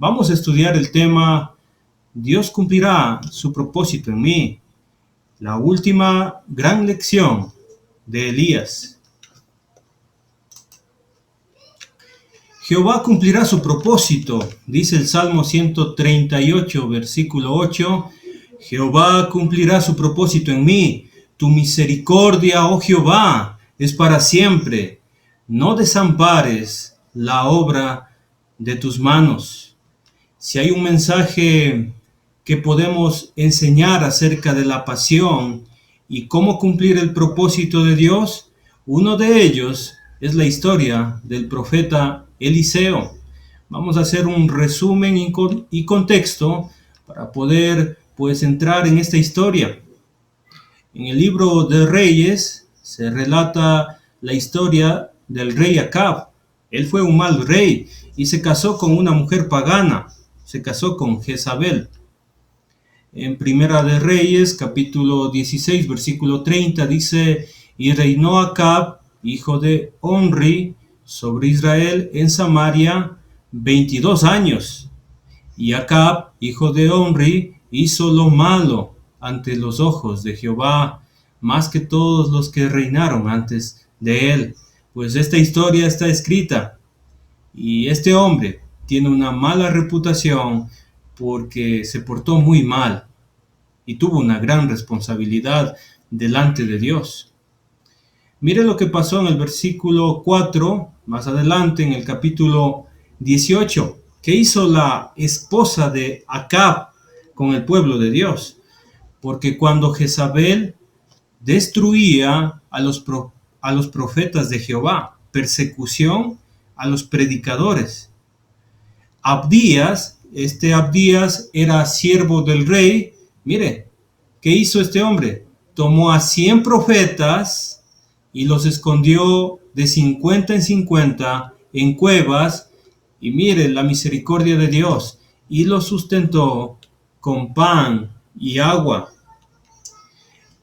Vamos a estudiar el tema Dios cumplirá su propósito en mí, la última gran lección de Elías. Jehová cumplirá su propósito, dice el Salmo 138, versículo 8. Jehová cumplirá su propósito en mí. Tu misericordia, oh Jehová, es para siempre. No desampares la obra de tus manos. Si hay un mensaje que podemos enseñar acerca de la pasión y cómo cumplir el propósito de Dios, uno de ellos es la historia del profeta Eliseo. Vamos a hacer un resumen y contexto para poder entrar en esta historia. En el libro de Reyes se relata la historia del rey Acab. Él fue un mal rey y se casó con una mujer pagana, se casó con Jezabel. En Primera de Reyes, capítulo 16, versículo 30, dice: y reinó Acab, hijo de Omri, sobre Israel en Samaria 22 años. Y Acab, hijo de Omri, hizo lo malo ante los ojos de Jehová, más que todos los que reinaron antes de él. Pues esta historia está escrita, y este hombre tiene una mala reputación porque se portó muy mal y tuvo una gran responsabilidad delante de Dios. Mire lo que pasó en el versículo 4, más adelante en el capítulo 18. ¿Qué hizo la esposa de Acab con el pueblo de Dios? Porque cuando Jezabel destruía a los profetas de Jehová, persecución a los predicadores. Abdías era siervo del rey. Mire, ¿qué hizo este hombre? Tomó a 100 profetas y los escondió de 50 en 50 en cuevas, y mire la misericordia de Dios, y los sustentó con pan y agua.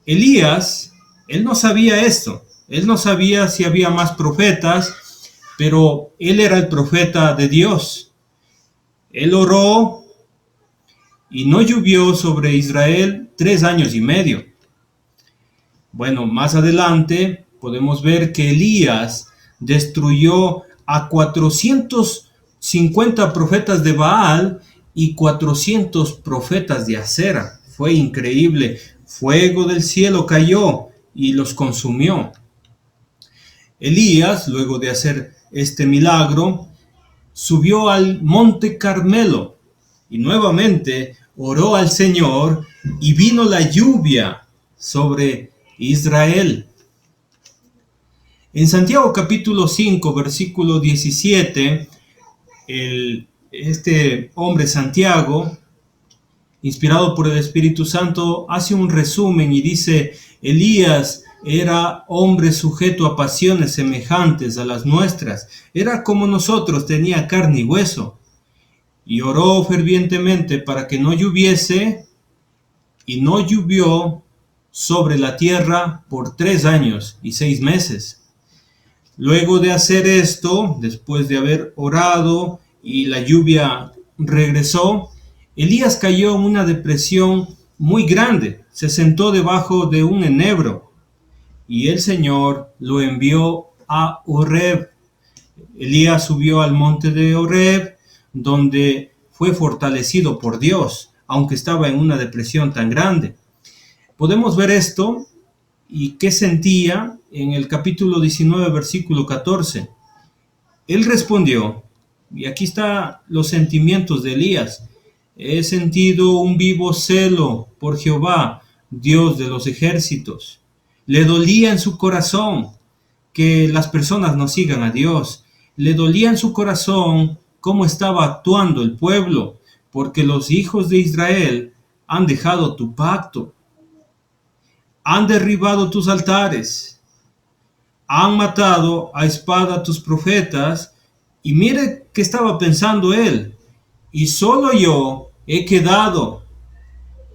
Elías, él no sabía esto, él no sabía si había más profetas, pero él era el profeta de Dios. Él oró y no llovió sobre Israel 3 años y medio. Bueno, más adelante podemos ver que Elías destruyó a 450 profetas de Baal y 400 profetas de Acera. Fue increíble. Fuego del cielo cayó y los consumió. Elías, luego de hacer este milagro, subió al monte Carmelo y nuevamente oró al Señor, y vino la lluvia sobre Israel. En Santiago capítulo 5, versículo 17, este hombre Santiago, inspirado por el Espíritu Santo, hace un resumen y dice: Elías era hombre sujeto a pasiones semejantes a las nuestras. Era como nosotros, tenía carne y hueso. Y oró fervientemente para que no lloviese, y no llovió sobre la tierra por 3 años y 6 meses. Luego de hacer esto, después de haber orado y la lluvia regresó, Elías cayó en una depresión muy grande. Se sentó debajo de un enebro y el Señor lo envió a Horeb. Elías subió al monte de Horeb, donde fue fortalecido por Dios, aunque estaba en una depresión tan grande. Podemos ver esto y qué sentía en el capítulo 19, versículo 14. Él respondió, y aquí están los sentimientos de Elías: he sentido un vivo celo por Jehová, Dios de los ejércitos. Le dolía en su corazón que las personas no sigan a Dios. Le dolía en su corazón cómo estaba actuando el pueblo, porque los hijos de Israel han dejado tu pacto, han derribado tus altares, han matado a espada a tus profetas. Y mire qué estaba pensando él: y solo yo he quedado.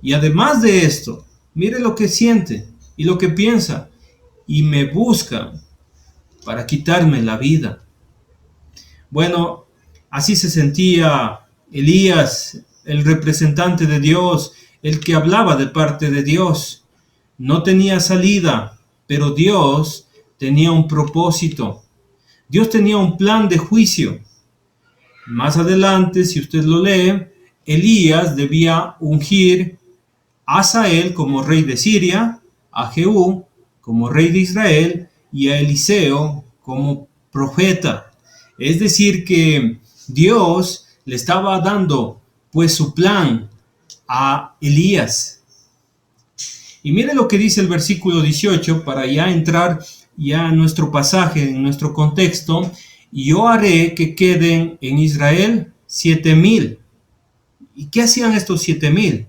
Y además de esto, mire lo que siente y lo que piensa: y me buscan para quitarme la vida. Bueno, así se sentía Elías, el representante de Dios, el que hablaba de parte de Dios, no tenía salida, pero Dios tenía un propósito. Dios tenía un plan de juicio. Más adelante, si usted lo lee, Elías debía ungir a Hazael como rey de Siria, a Jehú como rey de Israel y a Eliseo como profeta. Es decir, que Dios le estaba dando pues su plan a Elías. Y mire lo que dice el versículo 18 para ya entrar ya en nuestro pasaje, en nuestro contexto. Y yo haré que queden en Israel 7,000. ¿Y qué hacían estos 7,000?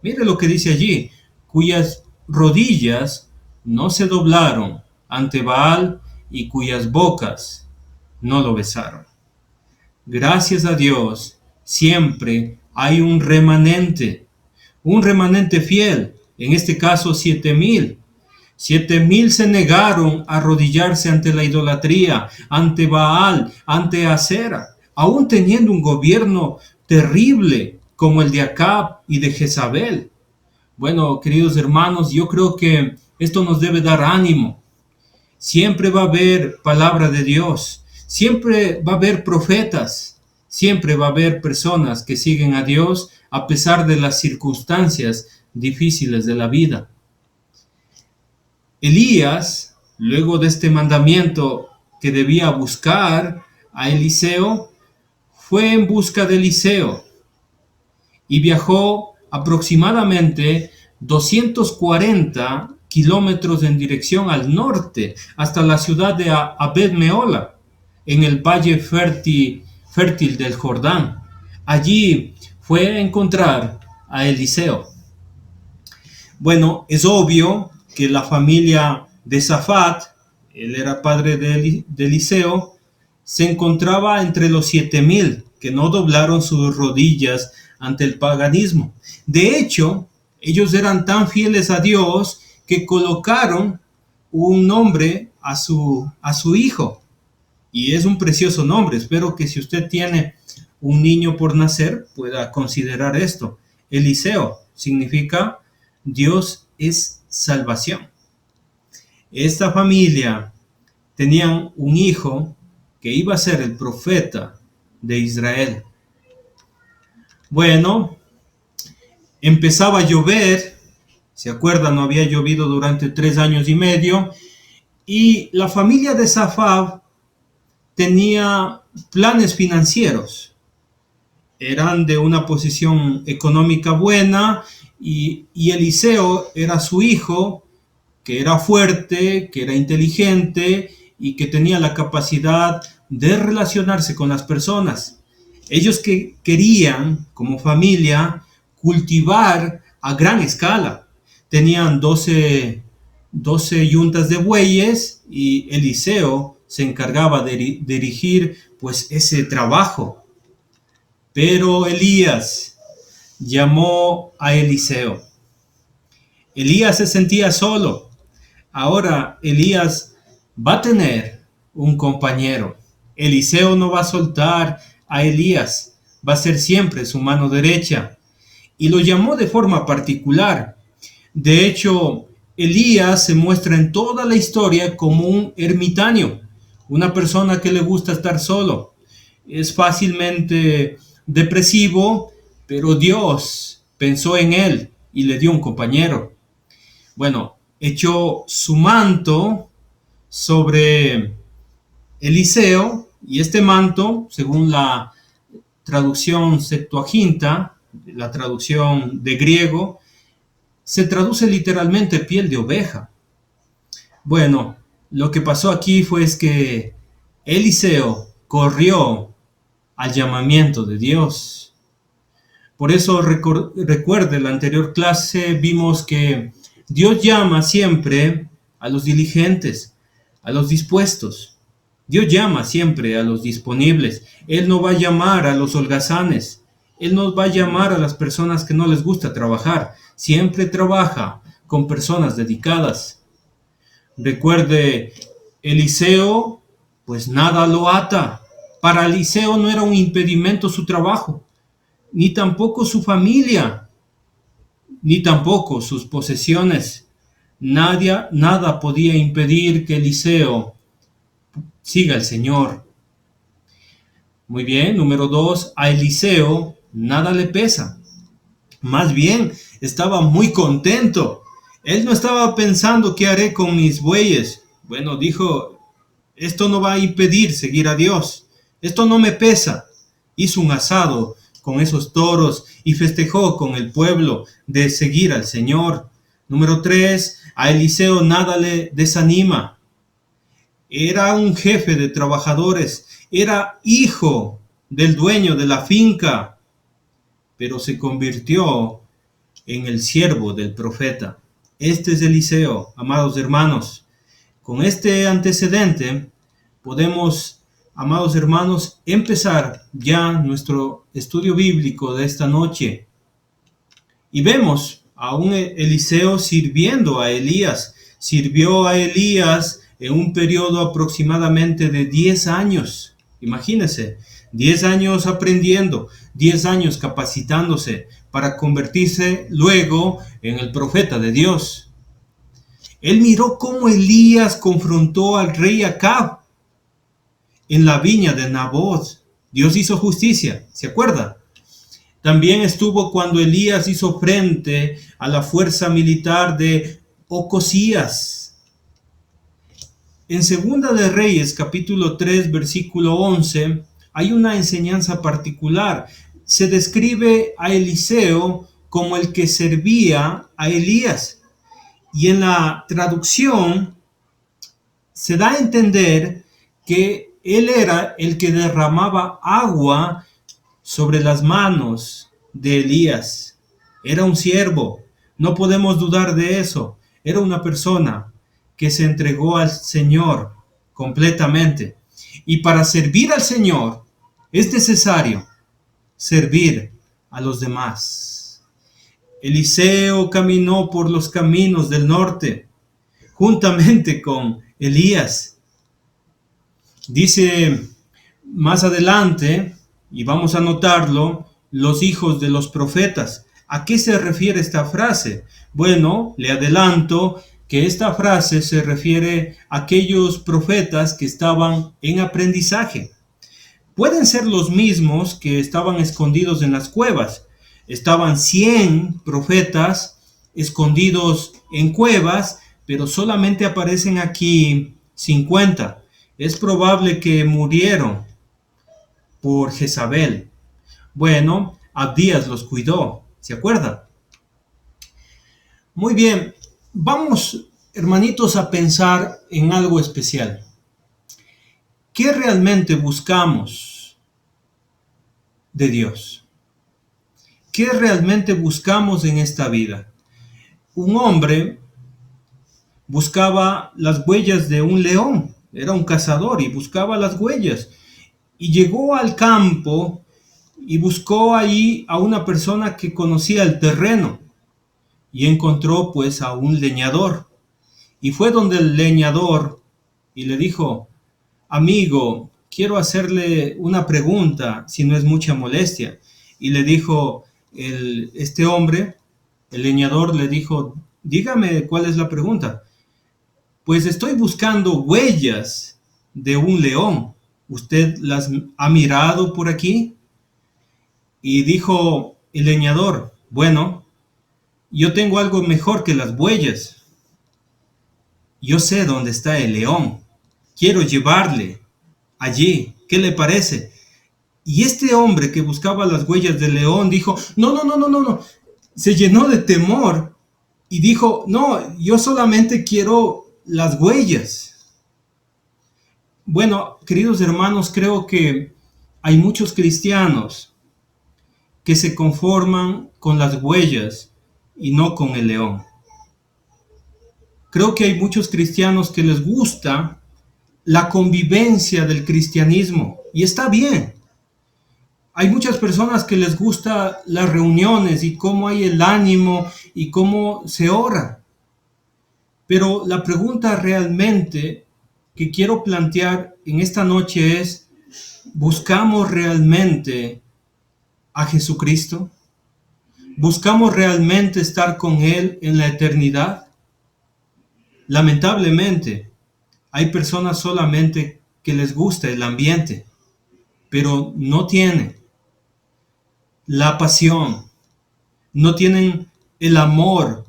Mire lo que dice allí, cuyas rodillas no se doblaron ante Baal y cuyas bocas no lo besaron. Gracias a Dios, siempre hay un remanente fiel, en este caso 7,000. 7,000 se negaron a arrodillarse ante la idolatría, ante Baal, ante Acera, aún teniendo un gobierno terrible como el de Acab y de Jezabel. Bueno, queridos hermanos, yo creo que esto nos debe dar ánimo. Siempre va a haber palabra de Dios, siempre va a haber profetas, siempre va a haber personas que siguen a Dios a pesar de las circunstancias difíciles de la vida. Elías, luego de este mandamiento que debía buscar a Eliseo, fue en busca de Eliseo y viajó aproximadamente 240 kilómetros en dirección al norte hasta la ciudad de Abed Meola, en el valle fértil del Jordán. Allí fue a encontrar a Eliseo. Bueno, es obvio que la familia de Safat, él era padre de Eliseo, se encontraba entre los 7,000 que no doblaron sus rodillas ante el paganismo. De hecho, ellos eran tan fieles a Dios que colocaron un nombre a su hijo. Y es un precioso nombre. Espero que si usted tiene un niño por nacer, pueda considerar esto. Eliseo significa Dios es salvación. Esta familia tenían un hijo que iba a ser el profeta de Israel. Bueno, empezaba a llover, ¿se acuerdan? No había llovido durante 3 años y medio, y la familia de Safat tenía planes financieros. Eran de una posición económica buena, y Eliseo era su hijo, que era fuerte, que era inteligente y que tenía la capacidad de relacionarse con las personas. Ellos que querían, como familia, cultivar a gran escala. Tenían 12 yuntas de bueyes y Eliseo se encargaba de dirigir pues ese trabajo. Pero Elías llamó a Eliseo. Elías se sentía solo. Ahora Elías va a tener un compañero. Eliseo no va a soltar a Elías, va a ser siempre su mano derecha. Y lo llamó de forma particular. De hecho, Elías se muestra en toda la historia como un ermitaño, una persona que le gusta estar solo. Es fácilmente depresivo, pero Dios pensó en él y le dio un compañero. Bueno, echó su manto sobre Eliseo, y este manto, según la traducción Septuaginta, la traducción de griego, se traduce literalmente piel de oveja. Bueno, lo que pasó aquí fue que Eliseo corrió al llamamiento de Dios. Por eso recuerde, la anterior clase vimos que Dios llama siempre a los diligentes, a los dispuestos. Dios llama siempre a los disponibles. Él no va a llamar a los holgazanes. Él no va a llamar a las personas que no les gusta trabajar. Siempre trabaja con personas dedicadas. Recuerde, Eliseo, pues nada lo ata. Para Eliseo no era un impedimento su trabajo. ni tampoco su familia, ni tampoco sus posesiones. Nada podía impedir que Eliseo siga al Señor. Muy bien, número 2, a Eliseo nada le pesa. Más bien, estaba muy contento. Él no estaba pensando qué haré con mis bueyes. Bueno, dijo, esto no va a impedir seguir a Dios. Esto no me pesa. Hizo un asado con esos toros y festejó con el pueblo de seguir al Señor. Número 3, a Eliseo nada le desanima. Era un jefe de trabajadores, era hijo del dueño de la finca, pero se convirtió en el siervo del profeta. Este es Eliseo, amados hermanos. Con este antecedente podemos, amados hermanos, empezar ya nuestro estudio bíblico de esta noche. Y vemos a un Eliseo sirviendo a Elías. Sirvió a Elías en un periodo aproximadamente de 10 años. Imagínense, 10 años aprendiendo, 10 años capacitándose para convertirse luego en el profeta de Dios. Él miró cómo Elías confrontó al rey Acab en la viña de Nabot. Dios hizo justicia, ¿se acuerda? También estuvo cuando Elías hizo frente a la fuerza militar de Ocosías. En Segunda de Reyes, capítulo 3, versículo 11, hay una enseñanza particular. Se describe a Eliseo como el que servía a Elías. Y en la traducción se da a entender que él era el que derramaba agua sobre las manos de Elías. Era un siervo, no podemos dudar de eso. Era una persona que se entregó al Señor completamente. Y para servir al Señor es necesario servir a los demás. Eliseo caminó por los caminos del norte juntamente con Elías. Dice más adelante, y vamos a notarlo, los hijos de los profetas. ¿A qué se refiere esta frase? Bueno, le adelanto que esta frase se refiere a aquellos profetas que estaban en aprendizaje. Pueden ser los mismos que estaban escondidos en las cuevas. Estaban 100 profetas escondidos en cuevas, pero solamente aparecen aquí 50. Es probable que murieron por Jezabel. Bueno, Abdías los cuidó, ¿se acuerda? Muy bien, vamos, hermanitos, a pensar en algo especial. ¿Qué realmente buscamos de Dios? ¿Qué realmente buscamos en esta vida? Un hombre buscaba las huellas de un león, era un cazador y buscaba las huellas. Y llegó al campo y buscó ahí a una persona que conocía el terreno y encontró pues a un leñador. Y fue donde el leñador y le dijo: amigo, quiero hacerle una pregunta, si no es mucha molestia. Y le dijo este hombre, el leñador le dijo: dígame cuál es la pregunta. Pues estoy buscando huellas de un león. ¿Usted las ha mirado por aquí? Y dijo el leñador: bueno, yo tengo algo mejor que las huellas. Yo sé dónde está el león. Quiero llevarle allí. ¿Qué le parece? Y este hombre que buscaba las huellas del león dijo: no. Se llenó de temor y dijo: no, yo solamente quiero las huellas. Bueno, queridos hermanos, creo que hay muchos cristianos que se conforman con las huellas y no con el león. Creo que hay muchos cristianos que les gusta la convivencia del cristianismo y está bien. Hay muchas personas que les gusta las reuniones y cómo hay el ánimo y cómo se ora. Pero la pregunta realmente que quiero plantear en esta noche es: ¿buscamos realmente a Jesucristo? ¿Buscamos realmente estar con Él en la eternidad? Lamentablemente, hay personas solamente que les gusta el ambiente, pero no tienen la pasión, no tienen el amor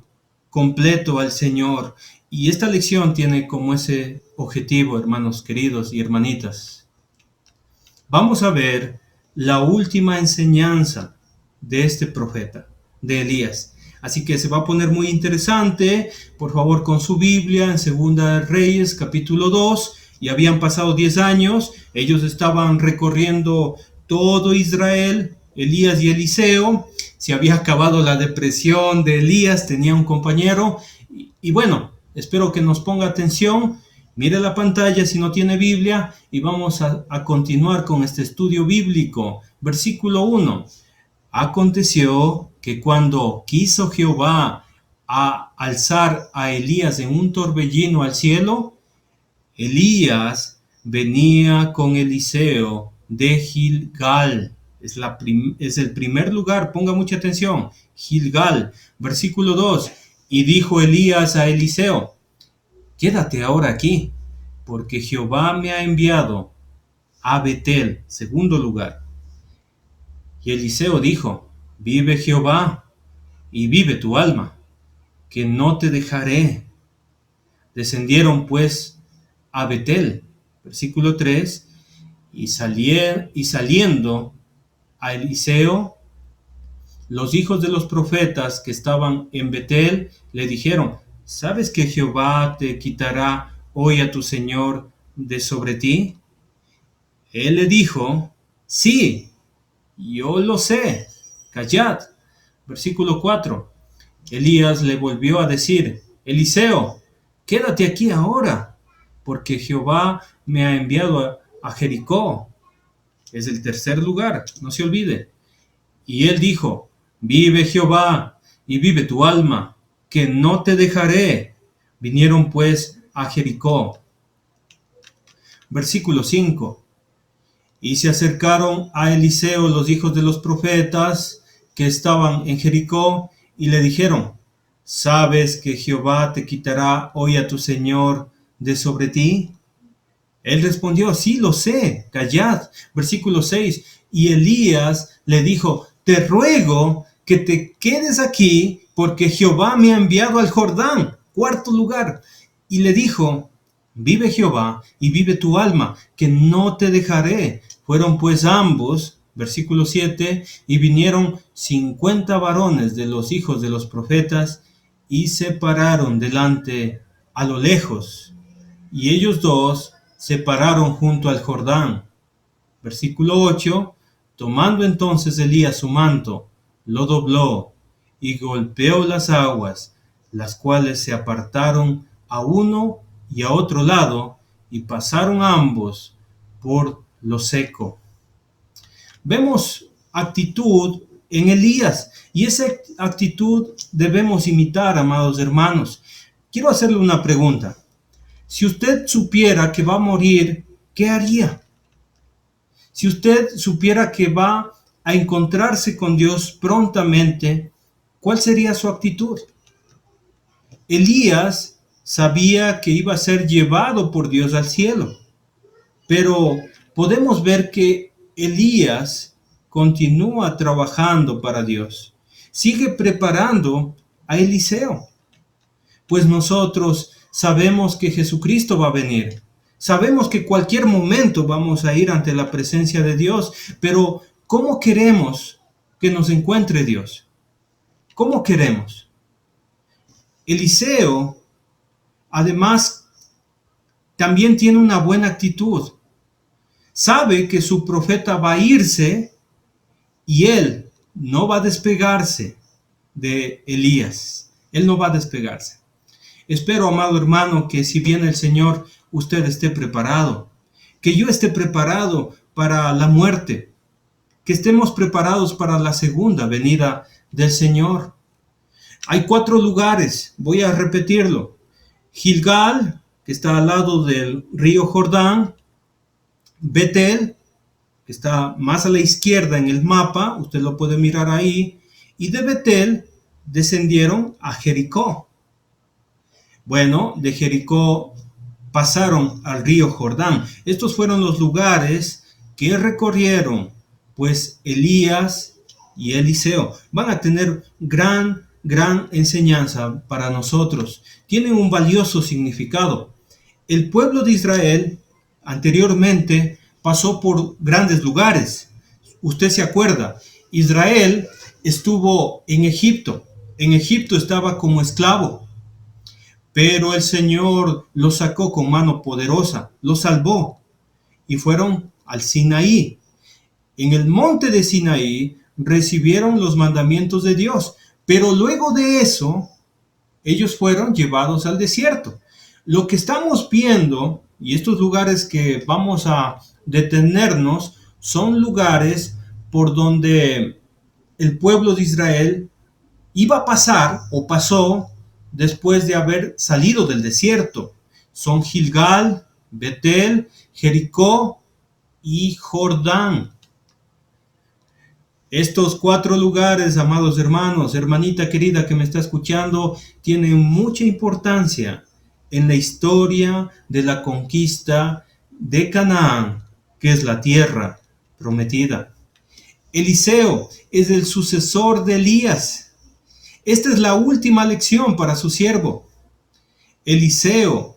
completo al Señor. Y esta lección tiene como ese objetivo, hermanos queridos y hermanitas. Vamos a ver la última enseñanza de este profeta, de Elías. Así que se va a poner muy interesante. Por favor, con su Biblia en Segunda de Reyes, capítulo 2. Y habían pasado 10 años. Ellos estaban recorriendo todo Israel, Elías y Eliseo. Se había acabado la depresión de Elías, tenía un compañero. Y bueno, espero que nos ponga atención. Mire la pantalla si no tiene Biblia y vamos a continuar con este estudio bíblico. Versículo 1. Aconteció que cuando quiso Jehová alzar a Elías en un torbellino al cielo, Elías venía con Eliseo de Gilgal. Es el primer lugar, ponga mucha atención. Gilgal, versículo 2. Y dijo Elías a Eliseo: quédate ahora aquí, porque Jehová me ha enviado a Betel, segundo lugar. Y Eliseo dijo: vive Jehová, y vive tu alma, que no te dejaré. Descendieron pues a Betel, versículo 3, y saliendo a Eliseo, los hijos de los profetas que estaban en Betel le dijeron: ¿sabes que Jehová te quitará hoy a tu señor de sobre ti? Él le dijo: sí, yo lo sé, callad. Versículo 4. Elías le volvió a decir: Eliseo, quédate aquí ahora, porque Jehová me ha enviado a Jericó. Es el tercer lugar, no se olvide. Y él dijo: vive Jehová, y vive tu alma, que no te dejaré. Vinieron pues a Jericó. Versículo 5. Y se acercaron a Eliseo los hijos de los profetas que estaban en Jericó, y le dijeron: ¿sabes que Jehová te quitará hoy a tu señor de sobre ti? Él respondió: sí, lo sé, callad. Versículo 6. Y Elías le dijo: te ruego que te quedes aquí, porque Jehová me ha enviado al Jordán. Cuarto lugar. Y le dijo: vive Jehová y vive tu alma, que no te dejaré. Fueron pues ambos, versículo 7, y vinieron 50 varones de los hijos de los profetas, y se pararon delante a lo lejos. Y ellos dos se pararon junto al Jordán. Versículo 8. Tomando entonces Elías su manto, lo dobló y golpeó las aguas, las cuales se apartaron a uno y a otro lado, y pasaron ambos por lo seco. Vemos actitud en Elías, y esa actitud debemos imitar, amados hermanos. Quiero hacerle una pregunta. Si usted supiera que va a morir, ¿qué haría? Si usted supiera que va a encontrarse con Dios prontamente, ¿cuál sería su actitud? Elías sabía que iba a ser llevado por Dios al cielo, pero podemos ver que Elías continúa trabajando para Dios. Sigue preparando a Eliseo, pues nosotros sabemos que Jesucristo va a venir. Sabemos que cualquier momento vamos a ir ante la presencia de Dios, pero ¿cómo queremos que nos encuentre Dios? ¿Cómo queremos? Eliseo, además, también tiene una buena actitud. Sabe que su profeta va a irse y él no va a despegarse de Elías. Él no va a despegarse. Espero, amado hermano, que si viene el Señor, usted esté preparado. Que yo esté preparado para la muerte. Que estemos preparados para la segunda venida del Señor. Hay 4 lugares, voy a repetirlo. Gilgal, que está al lado del río Jordán. Betel, que está más a la izquierda en el mapa, usted lo puede mirar ahí, y de Betel descendieron a Jericó. Bueno, de Jericó pasaron al río Jordán. Estos fueron los lugares que recorrieron, pues Elías y Eliseo van a tener gran enseñanza para nosotros. Tienen un valioso significado. El pueblo de Israel anteriormente pasó por grandes lugares. Usted se acuerda, Israel estuvo en Egipto. En Egipto estaba como esclavo, pero el Señor los sacó con mano poderosa, los salvó y fueron al Sinaí. En el monte de Sinaí recibieron los mandamientos de Dios, pero luego de eso ellos fueron llevados al desierto. Lo que estamos viendo, y estos lugares que vamos a detenernos, son lugares por donde el pueblo de Israel iba a pasar o pasó después de haber salido del desierto. Son Gilgal, Betel, Jericó y Jordán. Estos 4 lugares, amados hermanos, hermanita querida que me está escuchando, tienen mucha importancia en la historia de la conquista de Canaán, que es la tierra prometida. Eliseo es el sucesor de Elías. Esta es la última lección para su siervo. Eliseo,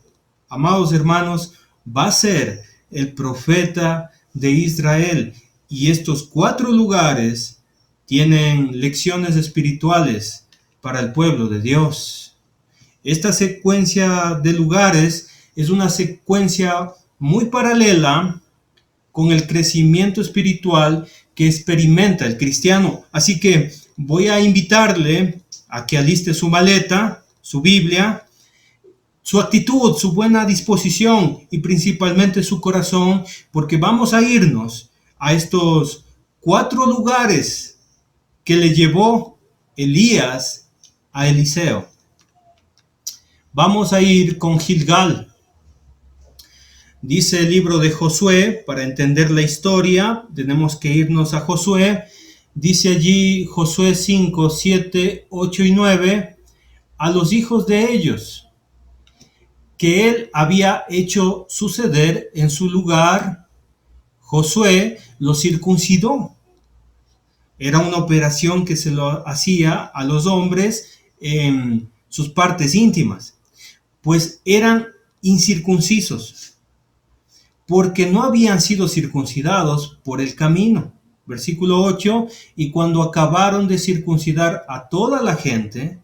amados hermanos, va a ser el profeta de Israel. Y estos 4 lugares tienen lecciones espirituales para el pueblo de Dios. Esta secuencia de lugares es una secuencia muy paralela con el crecimiento espiritual que experimenta el cristiano. Así que voy a invitarle a que aliste su maleta, su Biblia, su actitud, su buena disposición y principalmente su corazón, porque vamos a irnos a estos 4 lugares que le llevó Elías a Eliseo. Vamos a ir con Gilgal. Dice el libro de Josué, para entender la historia, tenemos que irnos a Josué. Dice allí Josué 5, 7, 8 y 9, a los hijos de ellos, que él había hecho suceder en su lugar, Josué los circuncidó. Era una operación que se lo hacía a los hombres en sus partes íntimas, pues eran incircuncisos, porque no habían sido circuncidados por el camino. Versículo 8, y cuando acabaron de circuncidar a toda la gente,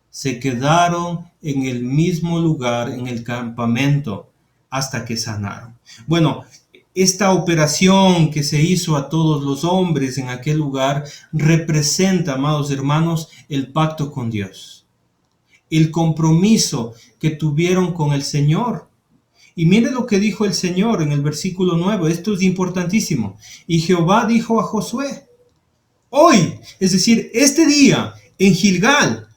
se quedaron en el mismo lugar, en el campamento, hasta que sanaron. Bueno, esta operación que se hizo a todos los hombres en aquel lugar representa, amados hermanos, el pacto con Dios, el compromiso que tuvieron con el Señor. Y mire lo que dijo el Señor en el versículo 9, esto es importantísimo. Y Jehová dijo a Josué, hoy, es decir, este día, en Gilgal,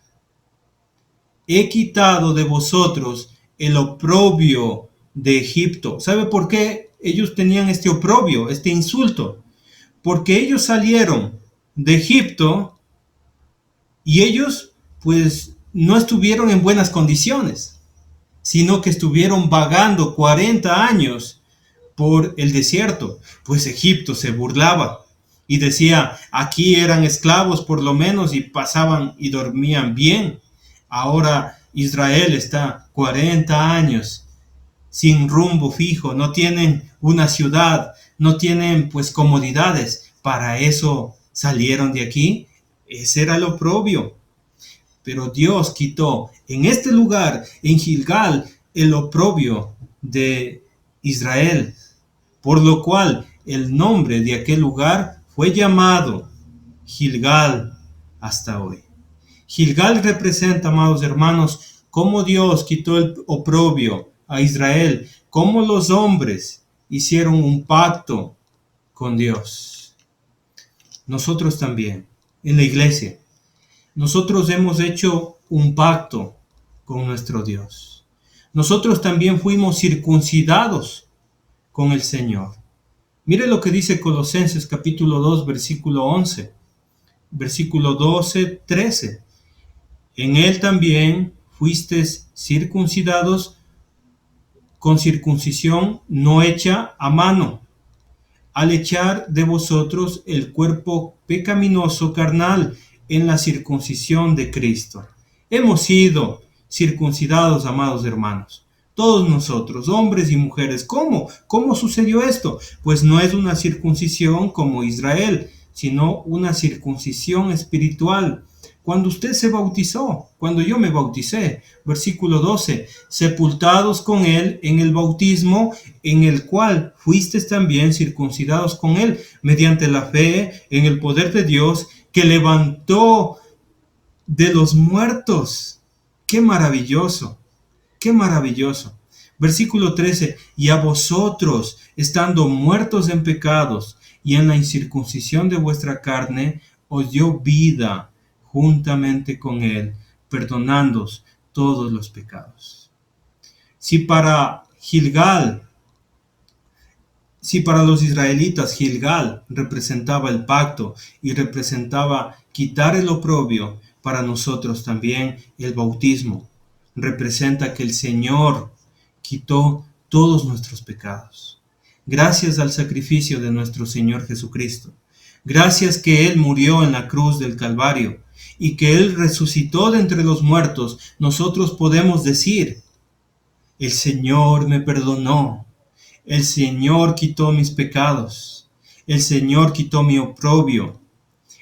he quitado de vosotros el oprobio de Egipto. ¿Sabe por qué ellos tenían este oprobio, este insulto? Porque ellos salieron de Egipto y ellos pues no estuvieron en buenas condiciones, sino que estuvieron vagando 40 años por el desierto. Pues Egipto se burlaba y decía, aquí eran esclavos por lo menos y pasaban y dormían bien. Ahora Israel está 40 años sin rumbo fijo, no tienen una ciudad, no tienen pues comodidades. Para eso salieron de aquí. Ese era lo oprobio. Pero Dios quitó en este lugar, en Gilgal, el oprobio de Israel, por lo cual el nombre de aquel lugar fue llamado Gilgal hasta hoy. Gilgal representa, amados hermanos, cómo Dios quitó el oprobio a Israel, cómo los hombres hicieron un pacto con Dios. Nosotros también, en la iglesia, nosotros hemos hecho un pacto con nuestro Dios. Nosotros también fuimos circuncidados con el Señor. Mire lo que dice Colosenses capítulo 2, versículo 11, versículo 12, 13. En él también fuisteis circuncidados con circuncisión no hecha a mano, al echar de vosotros el cuerpo pecaminoso carnal en la circuncisión de Cristo. Hemos sido circuncidados, amados hermanos. Todos nosotros, hombres y mujeres. ¿Cómo? ¿Cómo sucedió esto? Pues no es una circuncisión como Israel, sino una circuncisión espiritual. Cuando usted se bautizó, cuando yo me bauticé, versículo 12, sepultados con él en el bautismo, en el cual fuisteis también circuncidados con él, mediante la fe en el poder de Dios que levantó de los muertos. ¡Qué maravilloso! ¡Qué maravilloso! Versículo 13, y a vosotros, estando muertos en pecados y en la incircuncisión de vuestra carne, os dio vida juntamente con él, perdonándoos todos los pecados. Si para los israelitas Gilgal representaba el pacto y representaba quitar el oprobio, para nosotros también el bautismo representa que el Señor quitó todos nuestros pecados. Gracias al sacrificio de nuestro Señor Jesucristo. Gracias que Él murió en la cruz del Calvario y que Él resucitó de entre los muertos, nosotros podemos decir, el Señor me perdonó, el Señor quitó mis pecados, el Señor quitó mi oprobio,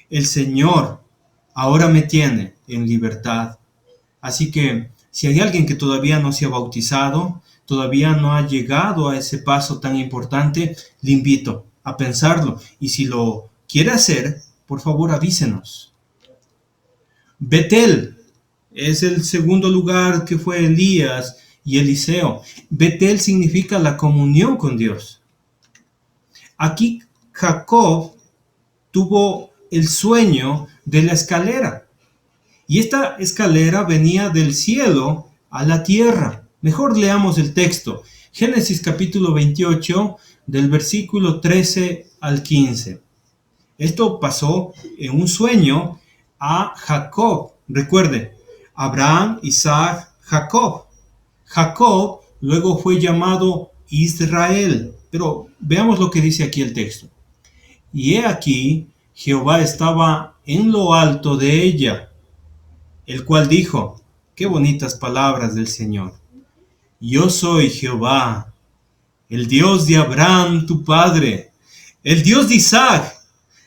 el Señor ahora me tiene en libertad. Así que si hay alguien que todavía no se ha bautizado, todavía no ha llegado a ese paso tan importante, le invito a pensarlo. Y si lo quiere hacer, por favor avísenos. Betel es el segundo lugar que fue Elías y Eliseo. Betel significa la comunión con Dios. Aquí Jacob tuvo el sueño de la escalera. Y esta escalera venía del cielo a la tierra. Mejor leamos el texto. Génesis capítulo 28, del versículo 13 al 15. Esto pasó en un sueño a Jacob. Recuerde, Abraham, Isaac, Jacob. Jacob luego fue llamado Israel. Pero veamos lo que dice aquí el texto. Y he aquí, Jehová estaba en lo alto de ella, el cual dijo, qué bonitas palabras del Señor. Yo soy Jehová, el Dios de Abraham tu padre, el Dios de Isaac.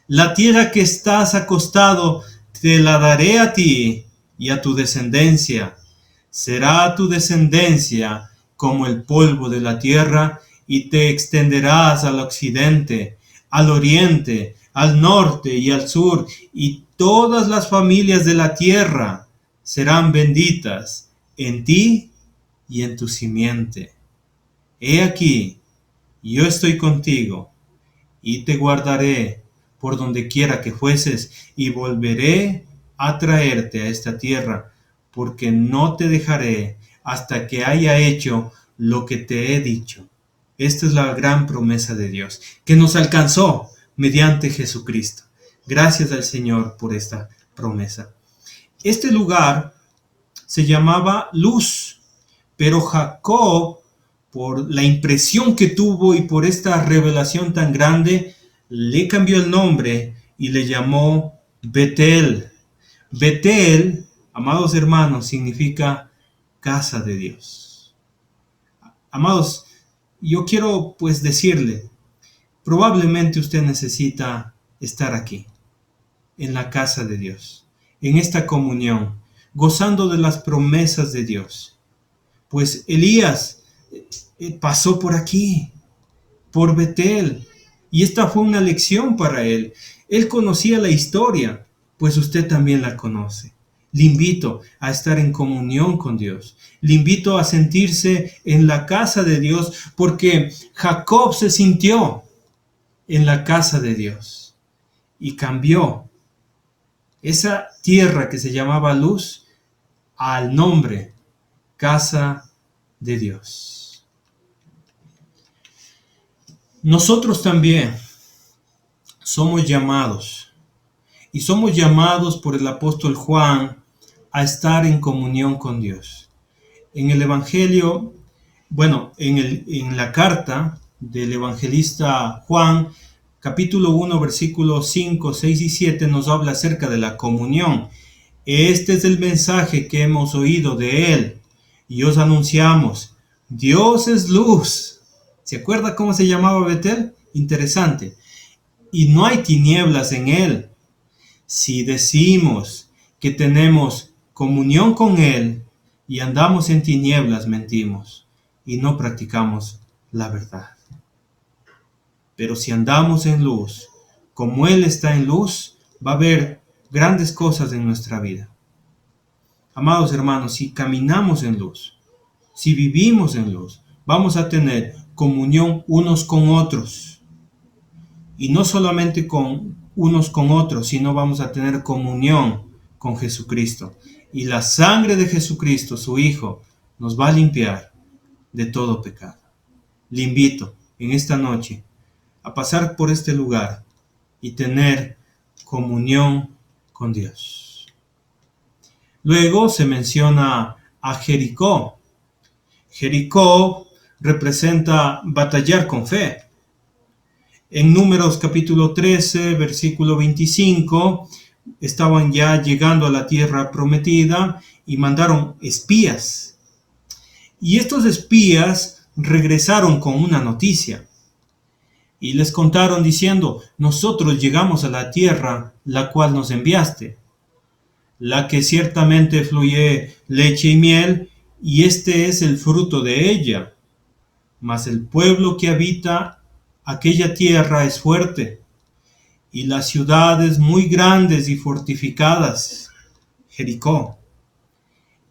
La tierra que estás acostado te la daré a ti y a tu descendencia. Será tu descendencia como el polvo de la tierra y te extenderás al occidente, al oriente, al norte y al sur, y todas las familias de la tierra serán benditas en ti y en tu simiente. He aquí, yo estoy contigo, y te guardaré por donde quiera que fueses, y volveré a traerte a esta tierra, porque no te dejaré hasta que haya hecho lo que te he dicho. Esta es la gran promesa de Dios, que nos alcanzó mediante Jesucristo. Gracias al Señor por esta promesa. Este lugar se llamaba Luz, pero Jacob, por la impresión que tuvo y por esta revelación tan grande, le cambió el nombre y le llamó Betel. Betel, amados hermanos, significa casa de Dios. Amados, yo quiero pues decirle, probablemente usted necesita estar aquí, en la casa de Dios, en esta comunión, gozando de las promesas de Dios. Pues Elías pasó por aquí, por Betel, y esta fue una lección para él. Él conocía la historia, pues usted también la conoce. Le invito a estar en comunión con Dios. Le invito a sentirse en la casa de Dios, porque Jacob se sintió en la casa de Dios y cambió esa tierra que se llamaba Luz al nombre Casa de Dios. Nosotros también somos llamados, y somos llamados por el apóstol Juan a estar en comunión con Dios. En el Evangelio, en la carta del evangelista Juan, capítulo 1, versículos 5, 6 y 7, nos habla acerca de la comunión. Este es el mensaje que hemos oído de él y os anunciamos. Dios es luz. ¿Se acuerda cómo se llamaba Betel? Interesante. Y no hay tinieblas en él. Si decimos que tenemos comunión con él y andamos en tinieblas, mentimos y no practicamos la verdad. Pero si andamos en luz, como él está en luz, va a haber grandes cosas en nuestra vida. Amados hermanos, si caminamos en luz, si vivimos en luz, vamos a tener comunión unos con otros. Y no solamente con unos con otros, sino vamos a tener comunión con Jesucristo. Y la sangre de Jesucristo, su Hijo, nos va a limpiar de todo pecado. Le invito en esta noche a pasar por este lugar y tener comunión con Dios. Luego se menciona a Jericó. Jericó representa batallar con fe. En Números capítulo 13, versículo 25, estaban ya llegando a la tierra prometida y mandaron espías. Y estos espías regresaron con una noticia. Y les contaron diciendo, nosotros llegamos a la tierra la cual nos enviaste, la que ciertamente fluye leche y miel, y este es el fruto de ella. Mas el pueblo que habita aquella tierra es fuerte, y las ciudades muy grandes y fortificadas, Jericó.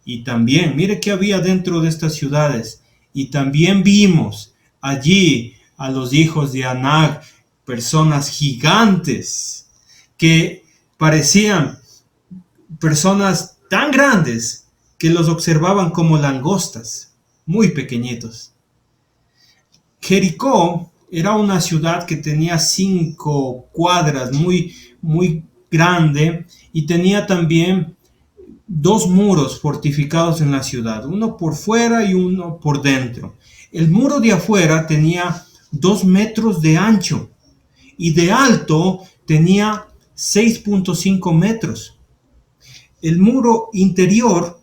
Y también, mire que había dentro de estas ciudades, y también vimos allí a los hijos de Anak, personas gigantes, que parecían personas tan grandes que los observaban como langostas, muy pequeñitos. Jericó era una ciudad que tenía 5 cuadras, muy grande, y tenía también 2 muros fortificados en la ciudad, uno por fuera y uno por dentro. El muro de afuera tenía 2 metros de ancho y de alto tenía 6.5 metros. El muro interior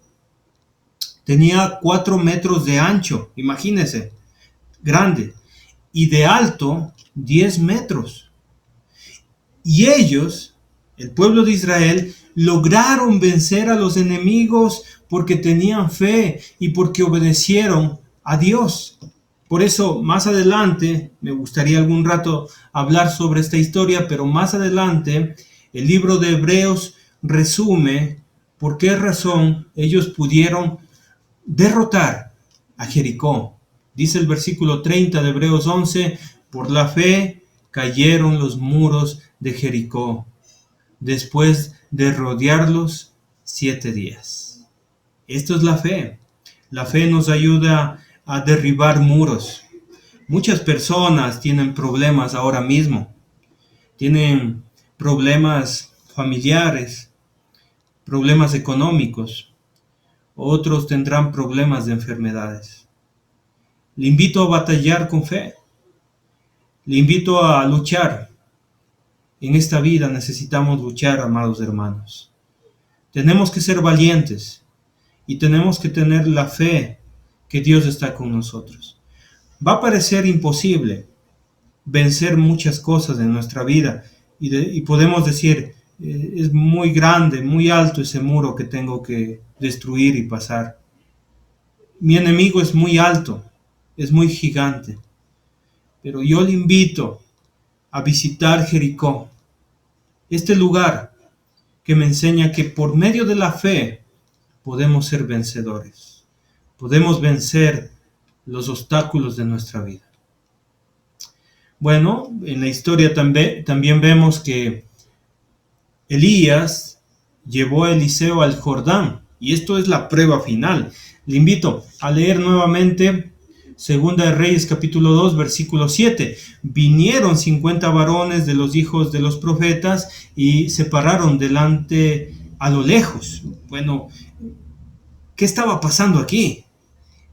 tenía 4 metros de ancho, imagínense, grande, y de alto 10 metros. Y ellos, el pueblo de Israel, lograron vencer a los enemigos porque tenían fe y porque obedecieron a Dios. Por eso, más adelante, me gustaría algún rato hablar sobre esta historia, pero más adelante, el libro de Hebreos resume por qué razón ellos pudieron derrotar a Jericó. Dice el versículo 30 de Hebreos 11, por la fe cayeron los muros de Jericó, después de rodearlos 7 días. Esto es la fe. La fe nos ayuda a derribar muros. Muchas personas tienen problemas ahora mismo. Tienen problemas familiares, problemas económicos. Otros tendrán problemas de enfermedades. Le invito a batallar con fe. Le invito a luchar. En esta vida necesitamos luchar, amados hermanos. Tenemos que ser valientes y tenemos que tener la fe que Dios está con nosotros. Va a parecer imposible vencer muchas cosas en nuestra vida y podemos decir, es muy grande, muy alto ese muro que tengo que destruir y pasar. Mi enemigo es muy alto, es muy gigante, pero yo le invito a visitar Jericó, este lugar que me enseña que por medio de la fe podemos ser vencedores, podemos vencer los obstáculos de nuestra vida. Bueno, en la historia también vemos que Elías llevó a Eliseo al Jordán, y esto es la prueba final. Le invito a leer nuevamente Segunda de Reyes capítulo 2 versículo 7. Vinieron 50 varones de los hijos de los profetas y se pararon delante a lo lejos. Bueno, ¿qué estaba pasando aquí?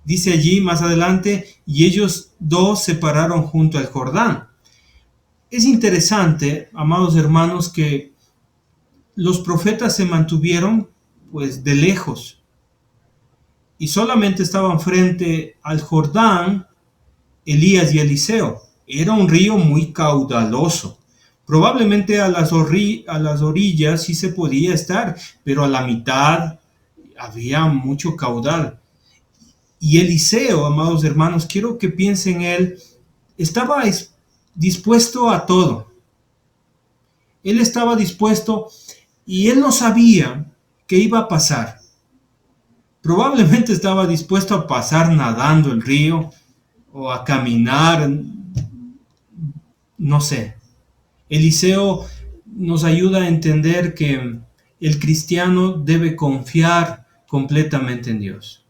Dice allí más adelante, y ellos dos se pararon junto al Jordán. Es interesante, amados hermanos, que los profetas se mantuvieron pues de lejos y solamente estaban frente al Jordán Elías y Eliseo. Era un río muy caudaloso. Probablemente a las orillas sí se podía estar, pero a la mitad había mucho caudal. Y Eliseo, amados hermanos, quiero que piensen en él, estaba dispuesto a todo. Él estaba dispuesto y él no sabía qué iba a pasar. Probablemente estaba dispuesto a pasar nadando el río o a caminar, no sé. Eliseo nos ayuda a entender que el cristiano debe confiar completamente en Dios.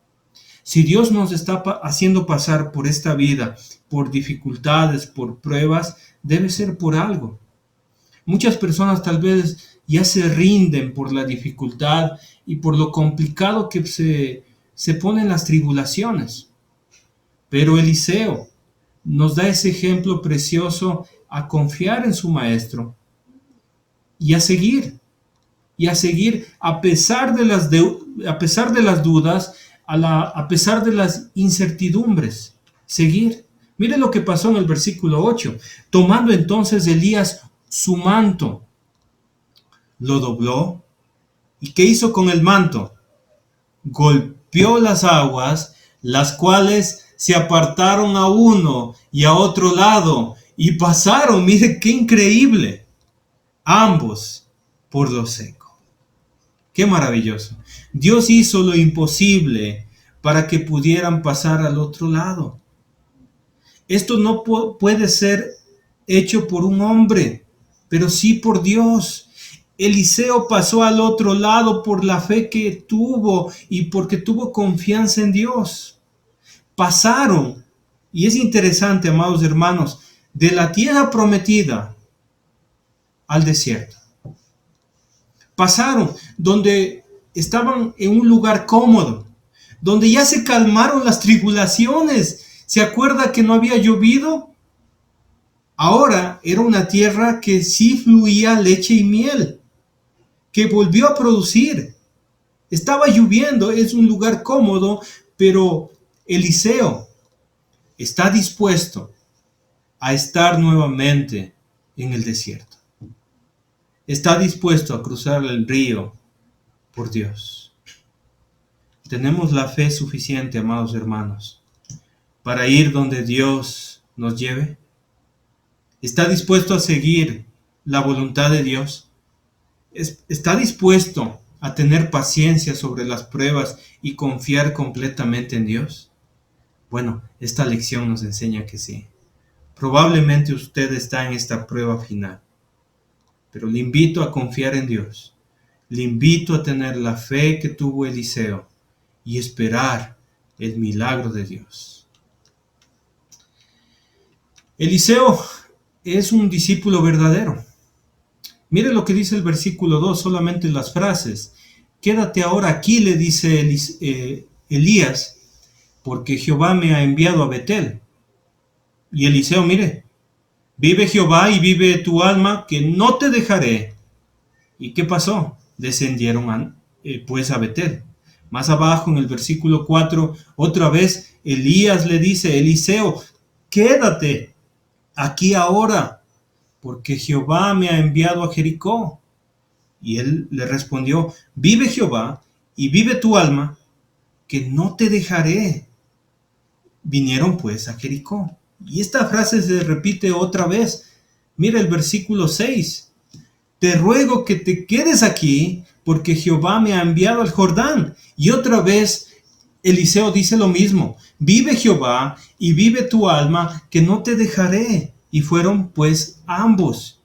Si Dios nos está haciendo pasar por esta vida, por dificultades, por pruebas, debe ser por algo. Muchas personas tal vez ya se rinden por la dificultad y por lo complicado que se ponen las tribulaciones. Pero Eliseo nos da ese ejemplo precioso a confiar en su maestro y a seguir a pesar de las dudas, a pesar de las incertidumbres, seguir. Mire lo que pasó en el versículo 8. Tomando entonces Elías su manto, lo dobló. ¿Y qué hizo con el manto? Golpeó las aguas, las cuales se apartaron a uno y a otro lado y pasaron, mire qué increíble, ambos por lo seco. Qué maravilloso. Dios hizo lo imposible para que pudieran pasar al otro lado. Esto no puede ser hecho por un hombre, pero sí por Dios. Eliseo pasó al otro lado por la fe que tuvo y porque tuvo confianza en Dios. Pasaron, y es interesante, amados hermanos, de la tierra prometida al desierto. Pasaron donde estaban en un lugar cómodo, donde ya se calmaron las tribulaciones. ¿Se acuerda que no había llovido? Ahora era una tierra que sí fluía leche y miel, que volvió a producir. Estaba lloviendo, es un lugar cómodo, pero Eliseo está dispuesto a estar nuevamente en el desierto. Está dispuesto a cruzar el río por Dios. Tenemos la fe suficiente, amados hermanos, para ir donde Dios nos lleve. ¿Está dispuesto a seguir la voluntad de Dios? ¿Está dispuesto a tener paciencia sobre las pruebas y confiar completamente en Dios? Bueno, esta lección nos enseña que sí. Probablemente usted está en esta prueba final, pero le invito a confiar en Dios. Le invito a tener la fe que tuvo Eliseo y esperar el milagro de Dios. Eliseo es un discípulo verdadero. Mire lo que dice el versículo 2, solamente las frases. Quédate ahora aquí, le dice Elías, porque Jehová me ha enviado a Betel. Y Eliseo, mire, vive Jehová y vive tu alma, que no te dejaré. ¿Y qué pasó? Descendieron pues a Betel. Más abajo en el versículo 4, otra vez Elías le dice, Eliseo, quédate aquí ahora, porque Jehová me ha enviado a Jericó. Y él le respondió, vive Jehová y vive tu alma, que no te dejaré. Vinieron pues a Jericó. Y esta frase se repite otra vez. Mira el versículo 6. Te ruego que te quedes aquí, porque Jehová me ha enviado al Jordán. Y otra vez Eliseo dice lo mismo. Vive Jehová y vive tu alma, que no te dejaré. Y fueron pues ambos.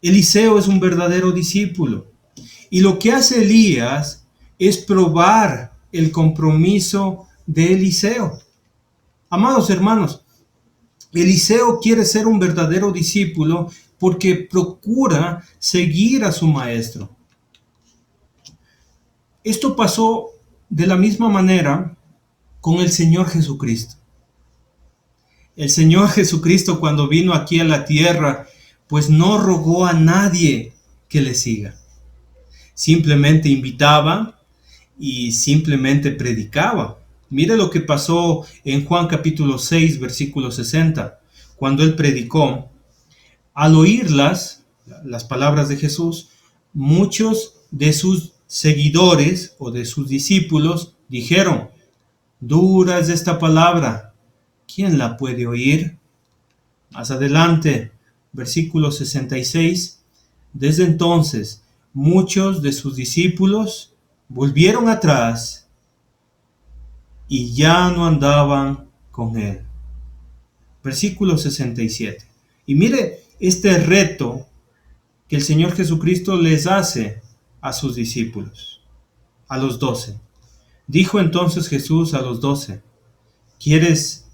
Eliseo es un verdadero discípulo. Y lo que hace Elías es probar el compromiso de Eliseo. Amados hermanos, Eliseo quiere ser un verdadero discípulo porque procura seguir a su maestro. Esto pasó de la misma manera con el Señor Jesucristo. El Señor Jesucristo, cuando vino aquí a la tierra, pues no rogó a nadie que le siga. Simplemente invitaba y simplemente predicaba. Mire lo que pasó en Juan capítulo 6, versículo 60. Cuando él predicó, al oírlas, las palabras de Jesús, muchos de sus seguidores o de sus discípulos dijeron: dura es esta palabra, ¿quién la puede oír? Más adelante, versículo 66, desde entonces muchos de sus discípulos volvieron atrás y ya no andaban con él. Versículo 67. Y mire este reto que el Señor Jesucristo les hace a sus discípulos, a los 12. Dijo entonces Jesús a los 12: ¿quieres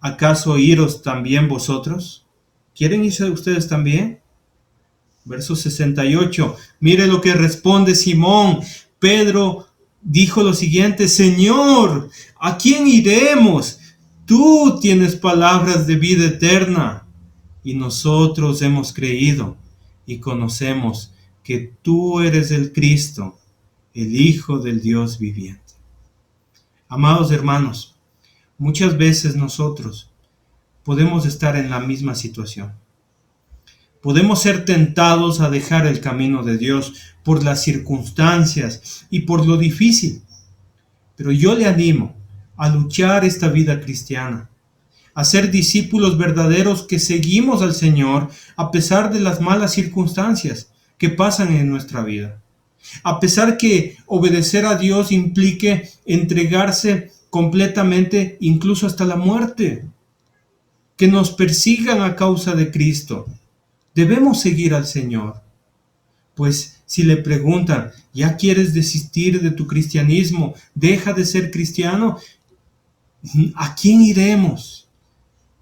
acaso iros también vosotros? ¿Quieren irse ustedes también? Verso 68. Mire lo que responde Simón. Pedro dijo lo siguiente: Señor, ¿a quién iremos? Tú tienes palabras de vida eterna, y nosotros hemos creído y conocemos que tú eres el Cristo, el Hijo del Dios viviente. Amados hermanos, muchas veces nosotros podemos estar en la misma situación. Podemos ser tentados a dejar el camino de Dios por las circunstancias y por lo difícil. Pero yo le animo a luchar esta vida cristiana, a ser discípulos verdaderos que seguimos al Señor a pesar de las malas circunstancias que pasan en nuestra vida. A pesar que obedecer a Dios implique entregarse completamente, incluso hasta la muerte, que nos persigan a causa de Cristo. Debemos seguir al Señor. Pues si le preguntan: ¿ya quieres desistir de tu cristianismo? ¿Deja de ser cristiano? ¿A quién iremos?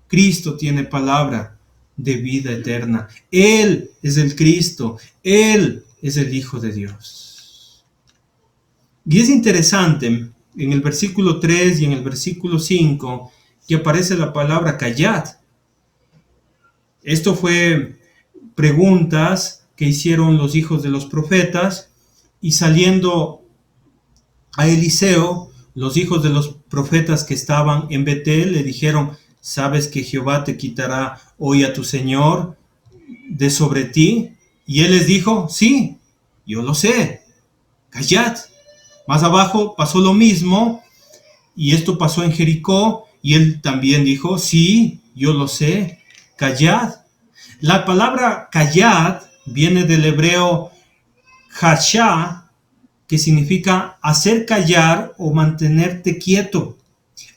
Cristo tiene palabra de vida eterna. Él es el Cristo. Él es el Hijo de Dios. Y es interesante, en el versículo 3 y en el versículo 5, que aparece la palabra callad. Esto fue preguntas que hicieron los hijos de los profetas, y saliendo a Eliseo, los hijos de los profetas que estaban en Betel le dijeron: ¿sabes que Jehová te quitará hoy a tu señor de sobre ti? Y él les dijo: sí, yo lo sé, callad. Más abajo pasó lo mismo, y esto pasó en Jericó, y él también dijo: sí, yo lo sé, callad. La palabra callad viene del hebreo hashá, que significa hacer callar o mantenerte quieto,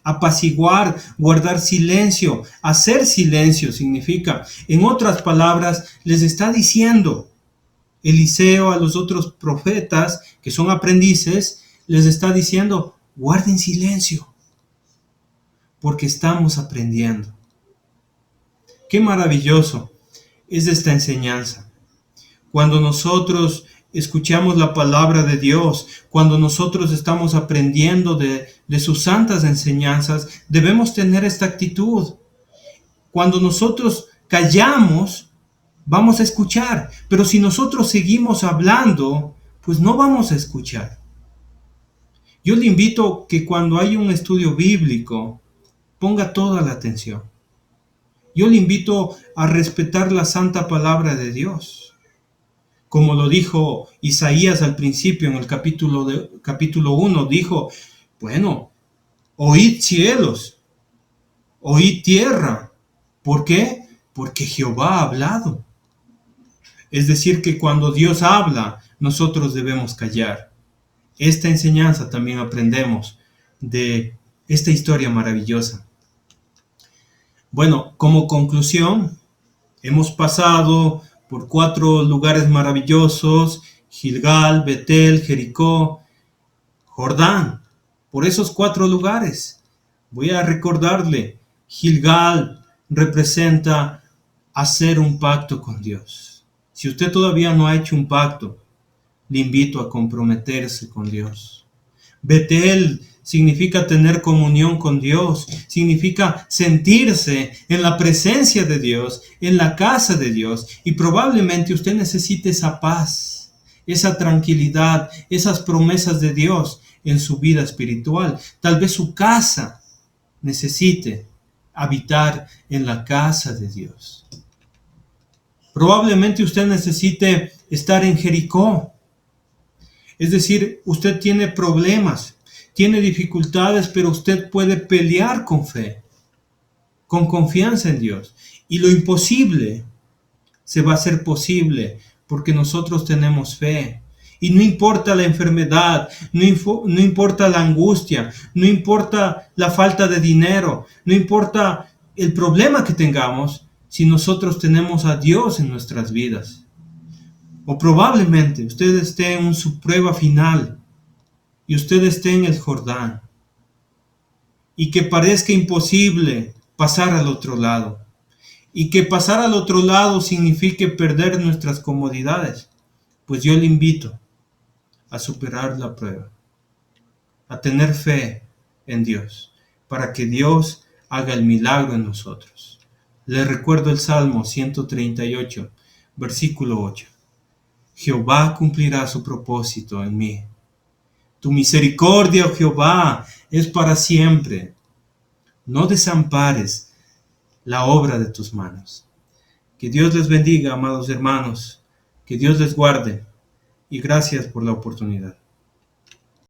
apaciguar, guardar silencio, hacer silencio significa. En otras palabras, les está diciendo Eliseo a los otros profetas que son aprendices, les está diciendo: guarden silencio, porque estamos aprendiendo. Qué maravilloso es esta enseñanza. Cuando nosotros escuchamos la palabra de Dios, cuando nosotros estamos aprendiendo de sus santas enseñanzas, debemos tener esta actitud. Cuando nosotros callamos, vamos a escuchar, pero si nosotros seguimos hablando, pues no vamos a escuchar. Yo le invito que cuando hay un estudio bíblico, ponga toda la atención. Yo le invito a respetar la santa palabra de Dios. Como lo dijo Isaías al principio en el capítulo 1, dijo: bueno, oíd cielos, oíd tierra. ¿Por qué? Porque Jehová ha hablado. Es decir, que cuando Dios habla, nosotros debemos callar. Esta enseñanza también aprendemos de esta historia maravillosa. Bueno, como conclusión, hemos pasado por 4 lugares maravillosos: Gilgal, Betel, Jericó, Jordán. Por esos 4 lugares Voy a recordarle, Gilgal representa hacer un pacto con Dios. Si usted todavía no ha hecho un pacto, le invito a comprometerse con Dios. Betel significa tener comunión con Dios, significa sentirse en la presencia de Dios, en la casa de Dios, y probablemente usted necesite esa paz, esa tranquilidad, esas promesas de Dios en su vida espiritual. Tal vez su casa necesite habitar en la casa de Dios. Probablemente usted necesite estar en Jericó. Es decir, usted tiene problemas, tiene dificultades, pero usted puede pelear con fe, con confianza en Dios. Y lo imposible se va a hacer posible porque nosotros tenemos fe. Y no importa la enfermedad, no importa la angustia, no importa la falta de dinero, no importa el problema que tengamos, si nosotros tenemos a Dios en nuestras vidas. O probablemente usted esté en su prueba final y usted esté en el Jordán y que parezca imposible pasar al otro lado y que pasar al otro lado signifique perder nuestras comodidades, pues yo le invito a superar la prueba, a tener fe en Dios, para que Dios haga el milagro en nosotros. Les recuerdo el Salmo 138, versículo 8. Jehová cumplirá su propósito en mí. Tu misericordia, oh Jehová, es para siempre. No desampares la obra de tus manos. Que Dios les bendiga, amados hermanos. Que Dios les guarde. Y gracias por la oportunidad.